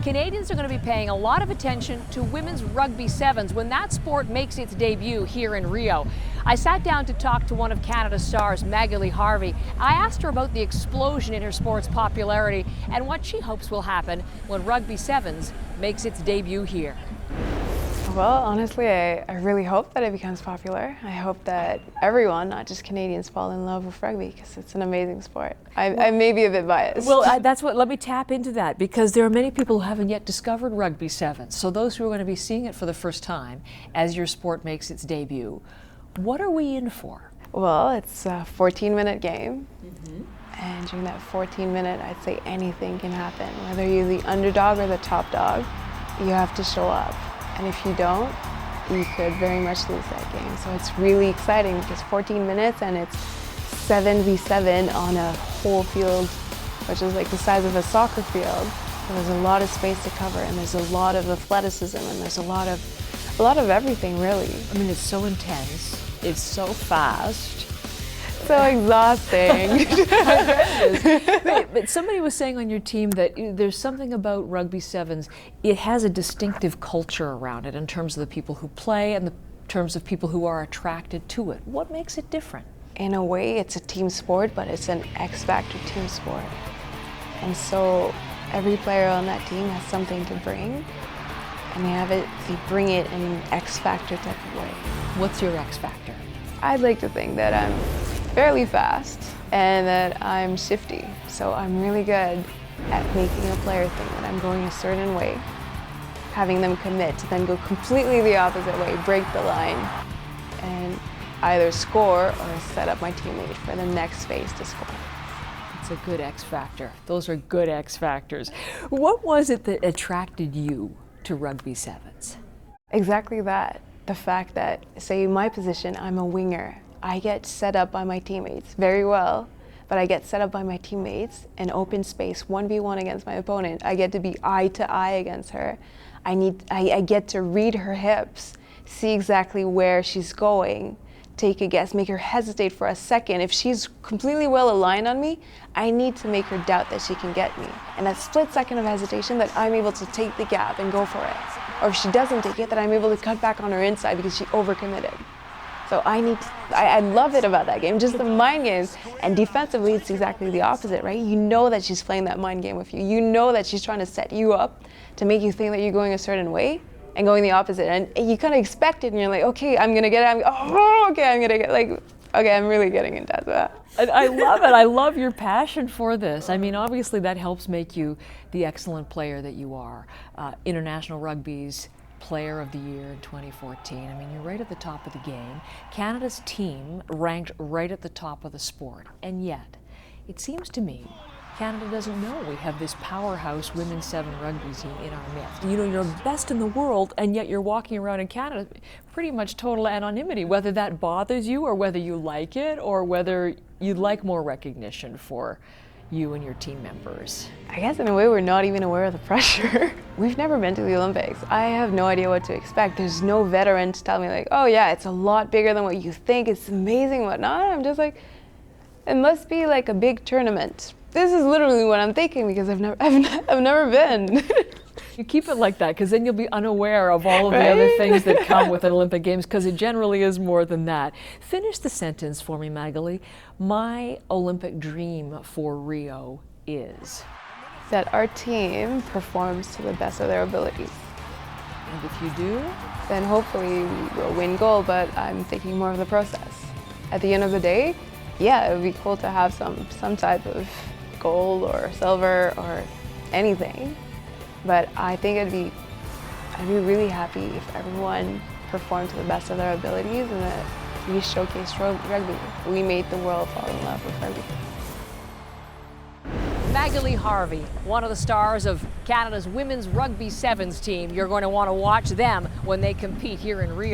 Canadians are going to be paying a lot of attention to women's rugby sevens when that sport makes its debut here in Rio. I sat down to talk to one of Canada's stars, Magali Harvey. I asked her about the explosion in her sport's popularity and what she hopes will happen when rugby sevens makes its debut here. Well, honestly, I really hope that it becomes popular. I hope that everyone, not just Canadians, fall in love with rugby because it's an amazing sport. I may be a bit biased. Well, let me tap into that, because there are many people who haven't yet discovered rugby sevens. So those who are going to be seeing it for the first time as your sport makes its debut, what are we in for? Well, it's a 14-minute game. And during that 14-minute, I'd say anything can happen. Whether you're the underdog or the top dog, you have to show up. And if you don't, you could very much lose that game. So it's really exciting because 14 minutes and it's 7v7 on a whole field, which is like the size of a soccer field. So there's a lot of space to cover, and there's a lot of athleticism, and there's a lot of everything, really. I mean, it's so intense, it's so fast. So exhausting. But somebody was saying on your team that there's something about rugby sevens, it has a distinctive culture around it in terms of the people who play and the terms of people who are attracted to it. What makes it different? In a way, it's a team sport, but it's an X-factor team sport. And so every player on that team has something to bring, and they bring it in an X-factor type of way. What's your X-factor? I'd like to think that I'm fairly fast and that I'm shifty. So I'm really good at making a player think that I'm going a certain way, having them commit to then go completely the opposite way, break the line, and either score or set up my teammate for the next phase to score. It's a good X factor. Those are good X factors. What was it that attracted you to rugby sevens? Exactly that. The fact that, say, my position, I'm a winger. I get set up by my teammates very well, but I get set up by my teammates in open space, 1v1 against my opponent. I get to be eye to eye against her. I get to read her hips, see exactly where she's going, take a guess, make her hesitate for a second. If she's completely well aligned on me, I need to make her doubt that she can get me. And that split second of hesitation, that I'm able to take the gap and go for it. Or if she doesn't take it, that I'm able to cut back on her inside because she overcommitted. So I love it about that game, just the mind games. And defensively, it's exactly the opposite, right? You know that she's playing that mind game with you. You know that she's trying to set you up to make you think that you're going a certain way and going the opposite. And you kind of expect it, and you're like, okay, I'm gonna get it. Okay, I'm really getting into that. I love it. I love your passion for this. I mean, obviously that helps make you the excellent player that you are. International Rugby's Player of the Year in 2014. I mean, you're right at the top of the game. Canada's team ranked right at the top of the sport. And yet, it seems to me, Canada doesn't know we have this powerhouse women's seven rugby team in our midst. You know, you're best in the world, and yet you're walking around in Canada pretty much total anonymity, whether that bothers you or whether you like it or whether you'd like more recognition for you and your team members. I guess in a way we're not even aware of the pressure. We've never been to the Olympics. I have no idea what to expect. There's no veteran to tell me like, oh yeah, it's a lot bigger than what you think, it's amazing, whatnot. I'm just like, it must be like a big tournament. This is literally what I'm thinking because I've never been. You keep it like that, because then you'll be unaware of all of the other things that come with an Olympic Games, because it generally is more than that. Finish the sentence for me, Magali. My Olympic dream for Rio is that our team performs to the best of their abilities. And if you do, then hopefully we will win gold, but I'm thinking more of the process. At the end of the day, yeah, it would be cool to have some type of gold or silver or anything. But I think I'd be really happy if everyone performed to the best of their abilities and that we showcased rugby. We made the world fall in love with rugby. Magali Harvey, one of the stars of Canada's women's rugby sevens team. You're going to want to watch them when they compete here in Rio.